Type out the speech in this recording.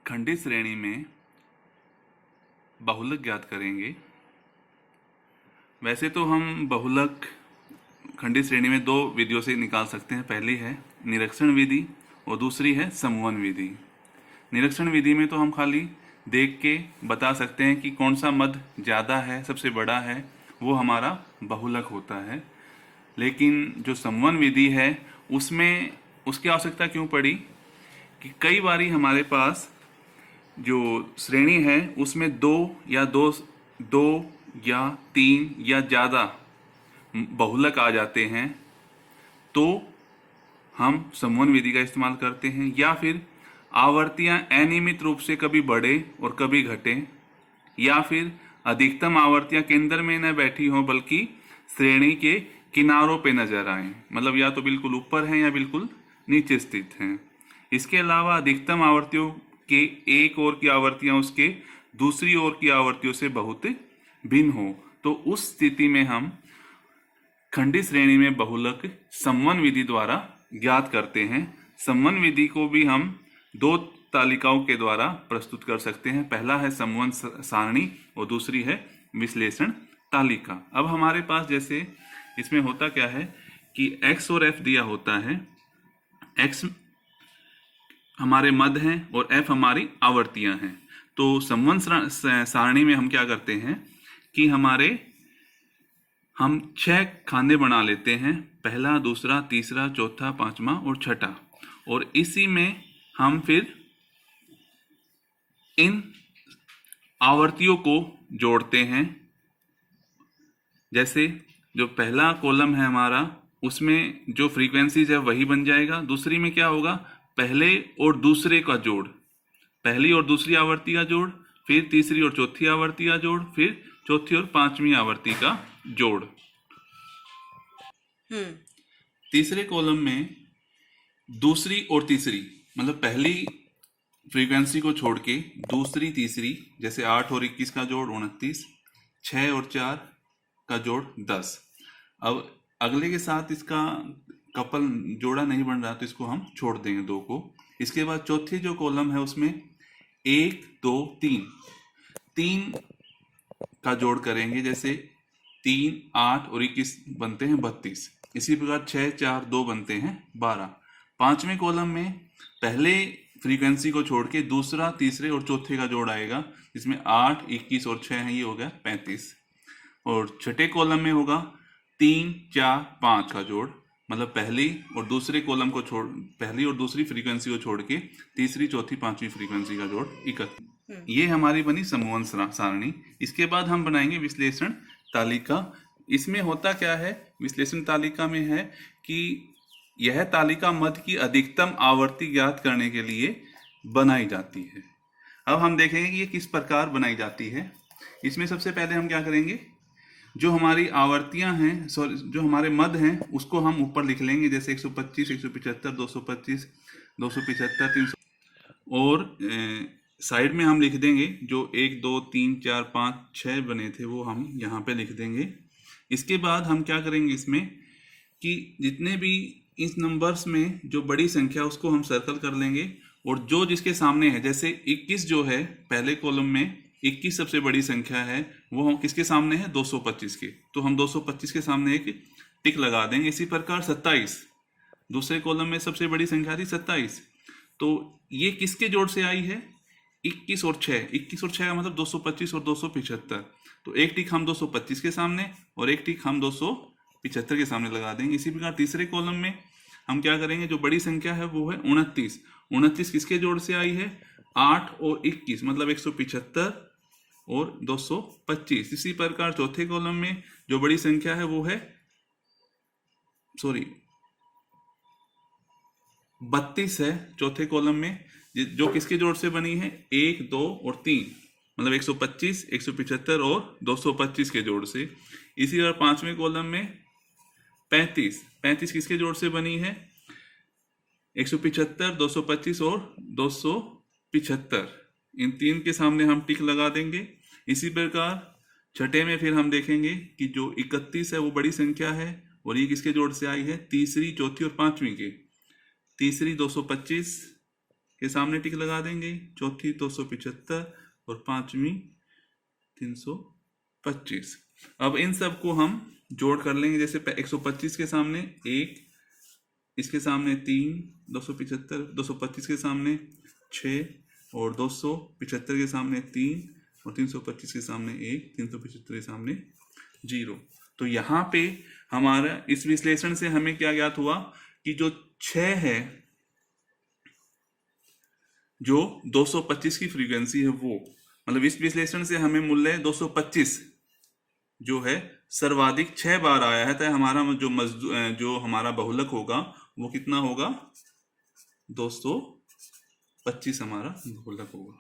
खंडित श्रेणी में बहुलक ज्ञात करेंगे। वैसे तो हम बहुलक खंडित श्रेणी में दो विधियों से निकाल सकते हैं। पहली है निरीक्षण विधि और दूसरी है समूहन विधि। निरीक्षण विधि में तो हम खाली देख के बता सकते हैं कि कौन सा मद ज़्यादा है, सबसे बड़ा है, वो हमारा बहुलक होता है। लेकिन जो समूहन विधि है उसमें उसकी आवश्यकता क्यों पड़ी कि कई बारी हमारे पास जो श्रेणी है उसमें दो या तीन या ज़्यादा बहुलक आ जाते हैं, तो हम समूहन विधि का इस्तेमाल करते हैं। या फिर आवर्तियां अनियमित रूप से कभी बढ़े और कभी घटे, या फिर अधिकतम आवर्तियां केंद्र में न बैठी हों बल्कि श्रेणी के किनारों पे नजर आए, मतलब या तो बिल्कुल ऊपर हैं या बिल्कुल नीचे स्थित हैं। इसके अलावा अधिकतम आवर्तियों के एक ओर की आवर्तियां उसके दूसरी ओर की आवर्तियों से बहुत भिन्न हो, तो उस स्थिति में हम खंडित श्रेणी में बहुलक समवन विधि द्वारा ज्ञात करते हैं। समवन विधि को भी हम दो तालिकाओं के द्वारा प्रस्तुत कर सकते हैं। पहला है समवन सारणी और दूसरी है विश्लेषण तालिका। अब हमारे पास जैसे इसमें होता क्या है कि x और f दिया होता है। x हमारे मद हैं और f हमारी आवर्तियां हैं। तो समवन सारणी में हम क्या करते हैं कि हम 6 खाने बना लेते हैं, पहला, दूसरा, तीसरा, चौथा, पांचवा और छठा, और इसी में हम फिर इन आवर्तियों को जोड़ते हैं। जैसे जो पहला कॉलम है हमारा उसमें जो फ्रीक्वेंसीज है वही बन जाएगा। दूसरी में क्या होगा, पहले और दूसरे का जोड़, पहली और दूसरी आवर्ती का जोड़, फिर तीसरी और चौथी आवर्ती का जोड़, फिर चौथी और पांचवी आवर्ती का जोड़। तीसरे कॉलम में दूसरी और तीसरी, मतलब पहली फ्रीक्वेंसी को छोड़ के दूसरी तीसरी, जैसे 8 और 21 का जोड़ 29, 6 और 4 का जोड़ 10। अब अगले के साथ इसका कपल जोड़ा नहीं बन रहा तो इसको हम छोड़ देंगे 2 को। इसके बाद चौथी जो कॉलम है उसमें 1, 2, 3 का जोड़ करेंगे। जैसे 3, 8 और 21 बनते हैं 32। इसी प्रकार 6, 4, 2 बनते हैं 12। पांचवें कॉलम में पहले फ्रीक्वेंसी को छोड़ के दूसरा, तीसरे और चौथे का जोड़ आएगा, जिसमें 8, 21 और 6 है, ये हो गया 35। और छठे कॉलम में होगा 3, 4, 5 का जोड़, मतलब पहली और दूसरे कॉलम को छोड़, पहली और दूसरी फ्रीक्वेंसी को छोड़ के तीसरी, चौथी, पांचवी फ्रीक्वेंसी का जोड़ 31। ये हमारी बनी समूहन सारणी। इसके बाद हम बनाएंगे विश्लेषण तालिका। इसमें होता क्या है, विश्लेषण तालिका में है कि यह तालिका मद की अधिकतम आवर्ती ज्ञात करने के लिए बनाई जाती है। अब हम देखेंगे कि ये किस प्रकार बनाई जाती है। इसमें सबसे पहले हम क्या करेंगे, जो हमारी आवर्तियां हैं, जो हमारे मद हैं, उसको हम ऊपर लिख लेंगे। जैसे 125, 175, 225, 275, 300, और साइड में हम लिख देंगे जो 1, 2, 3, 4, 5, 6 बने थे वो हम यहाँ पे लिख देंगे। इसके बाद हम क्या करेंगे इसमें कि जितने भी इस नंबर्स में जो बड़ी संख्या उसको हम सर्कल कर लेंगे, और जो जिसके सामने है, जैसे 21 जो है पहले कॉलम में 21 सबसे बड़ी संख्या है, वो हम किसके सामने है, 225 के, तो हम 225 के सामने एक टिक लगा देंगे। इसी प्रकार 27 दूसरे कॉलम में सबसे बड़ी संख्या थी 27, तो ये किसके जोड़ से आई है, 21 और 6। 21 और 6 का मतलब 225 और 275, तो एक टिक हम 225 के सामने और एक टिक हम 275 के सामने लगा देंगे। इसी प्रकार तीसरे कॉलम में हम क्या करेंगे, जो बड़ी संख्या है वो है 29। 29 किसके जोड़ से आई है, 8 और 21, मतलब 175 और 225। इसी प्रकार चौथे कॉलम में जो बड़ी संख्या है वो है 32 है चौथे कॉलम में, जो किसके जोड़ से बनी है, 1, 2 और 3, मतलब 125, 175 और 225 के जोड़ से। इसी तरह पांचवें कॉलम में 35 किसके जोड़ से बनी है, 175, 225 और 275। इन 3 के सामने हम टिक लगा देंगे। इसी प्रकार छठे में फिर हम देखेंगे कि जो 31 है वो बड़ी संख्या है, और ये किसके जोड़ से आई है, तीसरी, चौथी और पांचवी के। तीसरी 225, के सामने टिक लगा देंगे, चौथी 275 और पांचवी 325। अब इन सब को हम जोड़ कर लेंगे। जैसे 125 के सामने 1, इसके सामने 3, 275, 225 के सामने 6 और 275 के सामने 3 और 325 के सामने 1, 375 के सामने 0। तो यहाँ पे हमारा इस विश्लेषण से हमें क्या ज्ञात हुआ कि जो 6 है, जो 225 की फ्रीक्वेंसी है, वो मतलब इस विश्लेषण से हमें मूल्य 225 जो है सर्वाधिक 6 बार आया है। तो हमारा जो हमारा बहुलक होगा वो कितना होगा, 225 हमारा बहुलक होगा।